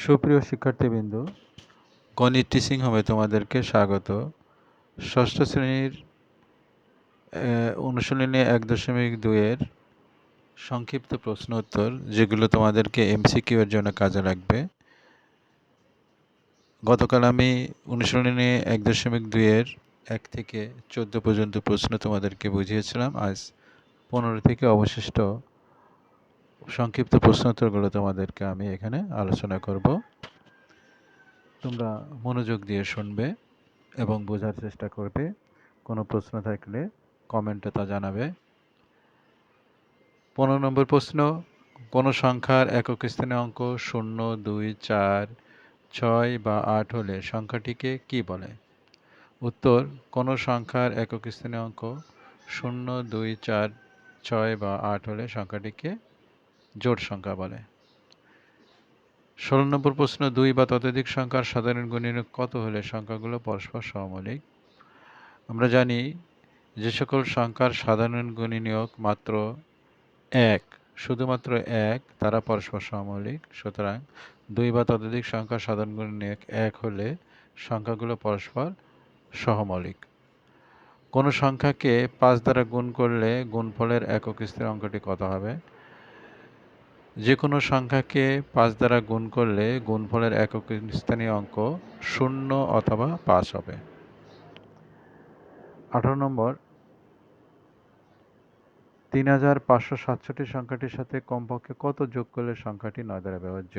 সুপ্রিয় শিক্ষার্থীবৃন্দ, গণিত টিচিং হোমে তোমাদেরকে স্বাগত। ষষ্ঠ শ্রেণীর অনুশীলনী 1.2-এর সংক্ষিপ্ত প্রশ্ন উত্তর, যেগুলো তোমাদেরকে এমসিকিউ এর জন্য কাজে লাগবে। গতকাল আমি অনুশীলনী 1.2-এর 1 থেকে 14 পর্যন্ত প্রশ্ন তোমাদেরকে বুঝিয়েছিলাম। আজ 15 থেকে অবশিষ্ট সংক্ষিপ্ত প্রশ্ন উত্তরগুলো তোমাদেরকে আমি এখানে আলোচনা করব। তোমরা মনোযোগ দিয়ে শুনবে এবং বোঝার চেষ্টা করবে। কোনো প্রশ্ন থাকলে কমেন্টে তা জানাবে। 15 নম্বর প্রশ্ন, কোনো সংখ্যার একক স্থানীয় অঙ্ক 0, 2, 4, 6 বা 8 হলে সংখ্যাটিকে কি বলে? উত্তর, কোনো সংখ্যার একক স্থানীয় অঙ্ক 0, 2, 4, 6 বা 8 হলে সংখ্যাটিকে জোড় সংখ্যা বলে। 16 নম্বর প্রশ্ন, 2 বা ততোধিক সংখ্যার সাধারণ গুণনীয়ক কত হলে সংখ্যাগুলো পরস্পর সহমৌলিক? আমরা জানি যে সকল সংখ্যার সাধারণ গুণনীয়ক মাত্র 1, শুধুমাত্র 1, তারা পরস্পর সহমৌলিক। সুতরাং 2 বা ততোধিক সংখ্যার সাধারণ গুণনীয়ক 1 হলে সংখ্যাগুলো পরস্পর সহমৌলিক। কোনো সংখ্যাকে 5 দ্বারা গুণ করলে গুণফলের একক স্থানীয় অঙ্কটি কত হবে? যে কোনো সংখ্যাকে 5 দ্বারা গুণ করলে গুণফলের একক স্থানীয় অঙ্ক 0 অথবা 5 হবে। 18 নম্বর, 3567 সংখ্যাটির সাথে কমপক্ষে কত যোগ করলে সংখ্যাটি 9 দ্বারা বিভাজ্য?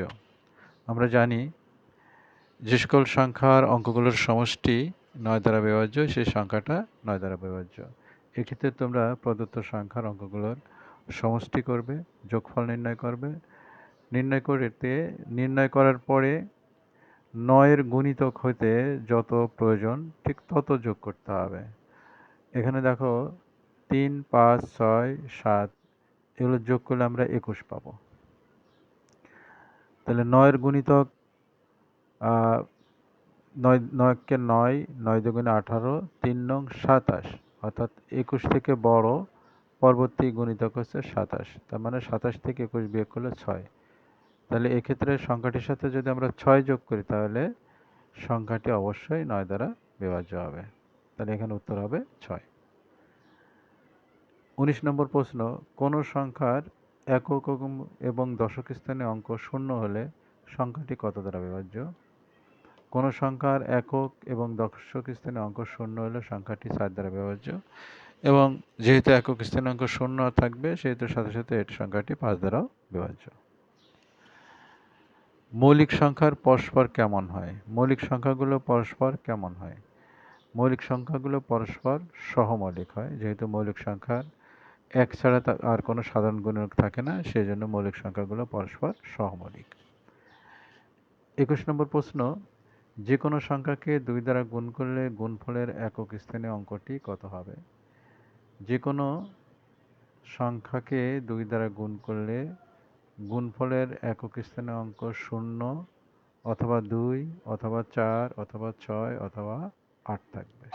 আমরা জানি যে সকল সংখ্যার অঙ্কগুলোর সমষ্টি 9 দ্বারা বিভাজ্য, সেই সংখ্যাটা 9 দ্বারা বিভাজ্য। এক্ষেত্রে তোমরা প্রদত্ত সংখ্যার অঙ্কগুলোর সমষ্টি করবে, যোগফল নির্ণয় করবে। নির্ণয় করার পরে 9-এর গুণিতক হতে যত প্রয়োজন ঠিক তত যোগ করতে হবে। এখানে দেখো 3, 5, 6, 7 এগুলো যোগ করলে আমরা 21 পাবো। তাহলে 9-এর গুণিতক 9কে 9, 9 দুগুণে 18, 3 নং 27, অর্থাৎ 21 থেকে বড় পরবর্তী গুণিতক হচ্ছে 27। তার মানে 27 থেকে 21 বিয়োগ করলে 6। তাহলে এক্ষেত্রে সংখ্যাটির সাথে যদি আমরা 6 যোগ করি তাহলে সংখ্যাটি অবশ্যই 9 দ্বারা বিভাজ্য হবে। তাহলে এখানে উত্তর হবে 6। 19 নম্বর প্রশ্ন, কোনো সংখ্যার একক এবং দশক স্থানীয় অঙ্ক 0 হলে সংখ্যাটি কত দ্বারা বিভাজ্য? কোনো সংখ্যার একক এবং দশক স্থানীয় অঙ্ক 0 হলে সংখ্যাটি 4 দ্বারা বিভাজ্য, এবং যেহেতু একক স্থানীয় অঙ্ক 0 থাকবে সেহেতু সাথে সাথে এর সংখ্যাটি 5 দ্বারাও বিভাজ্য। মৌলিক সংখ্যার পরস্পর কেমন হয়? মৌলিক সংখ্যাগুলো পরস্পর কেমন হয়? মৌলিক সংখ্যাগুলো পরস্পর সহমৌলিক হয়। যেহেতু মৌলিক সংখ্যার 1 ছাড়া আর কোনো সাধারণ গুণনীয়ক থাকে না, সেই জন্য মৌলিক সংখ্যাগুলো পরস্পর সহমৌলিক। 21 নম্বর প্রশ্ন, যে কোনো সংখ্যাকে 2 দ্বারা গুণ করলে গুণফলের একক স্থানীয় অঙ্কটি কত হবে? যে কোনো সংখ্যাকে 2 দ্বারা গুণ করলে গুণফলের একক স্থানীয় অঙ্ক 0 অথবা 2 অথবা 4 অথবা 6 অথবা 8 থাকবে।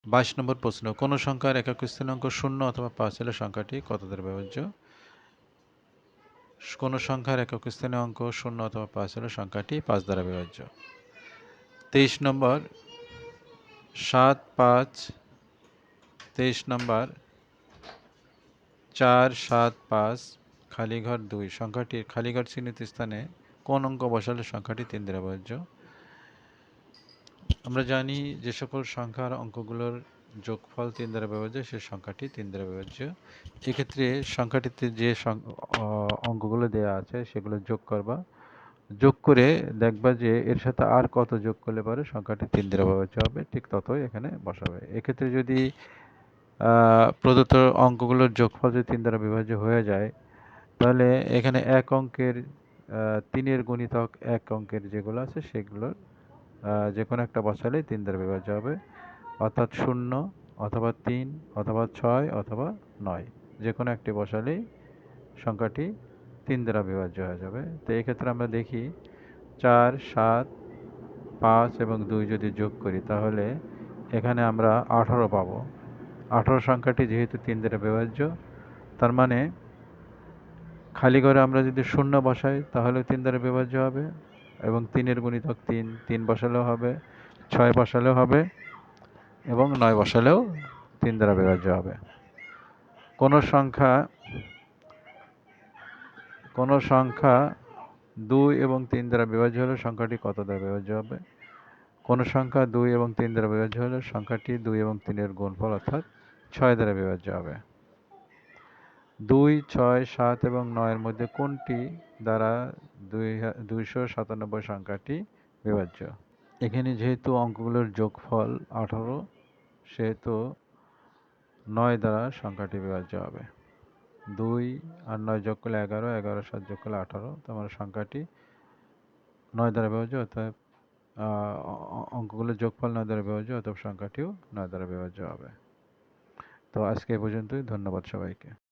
22 নম্বর প্রশ্ন, কোনো সংখ্যার একক স্থানীয় অঙ্ক 0 অথবা 5 হলে সংখ্যাটি কত দ্বারা বিভাজ্য? কোনো সংখ্যার একক স্থানীয় অঙ্ক 0 অথবা 5 হলে সংখ্যাটি 5 দ্বারা বিভাজ্য। 23 নম্বর, 7, 5, 23 নম্বর, 4, 7, 5, খালিঘর 2 সংখ্যাটির খালিঘর চিহ্নিত স্থানে কোন অঙ্ক বসালে সংখ্যাটি 3 দ্বারা বিভাজ্য? আমরা জানি যে সকল সংখ্যার অঙ্কগুলোর যোগফল 3 দ্বারা বিভাজ্য, সেই সংখ্যাটি 3 দ্বারা বিভাজ্য। এক্ষেত্রে সংখ্যাটিতে যে অঙ্কগুলো দেওয়া আছে সেগুলো যোগ করবা, যোগ করে দেখবা যে এর সাথে আর কত যোগ করলে পরে সংখ্যাটি 3 দ্বারা বিভাজ্য হবে, ঠিক ততই এখানে বসাবে। এক্ষেত্রে যদি প্রদত্ত অঙ্কগুলোর যোগফল যদি 3 দ্বারা বিভাজ্য হয়ে যায়, তাহলে এখানে এক অঙ্কের 3-এর গুণিতক এক অঙ্কের যেগুলো আছে সেগুলোর যে কোনো একটা বসালেই 3 দ্বারা বিভাজ্য হবে, অর্থাৎ 0 অথবা 3 অথবা 6 অথবা 9, যে কোনো একটি বসালেই সংখ্যাটি 3 দ্বারা বিভাজ্য হয়ে যাবে। তো এক্ষেত্রে আমরা দেখি 4, 7, 5 এবং 2 যদি যোগ করি তাহলে এখানে আমরা 18 পাবো। 18 সংখ্যাটি যেহেতু 3 দ্বারা বিভাজ্য, তার মানে খালি ঘরে আমরা যদি 0 বসাই তাহলে 3 দ্বারা বিভাজ্য হবে, এবং 3-এর গুণিতক 3, 3 বসালেও হবে, 6 বসালেও হবে এবং 9 বসালেও 3 দ্বারা বিভাজ্য হবে। কোন সংখ্যা 2 এবং 3 দ্বারা বিভাজ্য হলে সংখ্যাটি কত দ্বারা বিভাজ্য হবে? কোন সংখ্যা 2 এবং 3 দ্বারা বিভাজ্য হলে সংখ্যাটি 2 এবং 3 এর গুণফল অর্থাৎ 6 দ্বারা বিভাজ্য হবে। 2, 6, 7 এবং 9 এর মধ্যে কোনটি দ্বারা 297 সংখ্যাটি বিভাজ্য? এখানে যেহেতু অঙ্কগুলোর যোগফল 18, সেহেতু 9 দ্বারা সংখ্যাটি বিভাজ্য হবে। 2 আর 9 যোগ করলে 11, 11 আর 7 যোগ করলে 18, তোমার সংখ্যাটি 9 দ্বারা বিভাজ্য, অর্থাৎ অঙ্কগুলোর যোগফল 9 দ্বারা বিভাজ্য, অতএব সংখ্যাটিও 9 দ্বারা বিভাজ্য হবে। তো আজকে এই পর্যন্তই। ধন্যবাদ সবাইকে।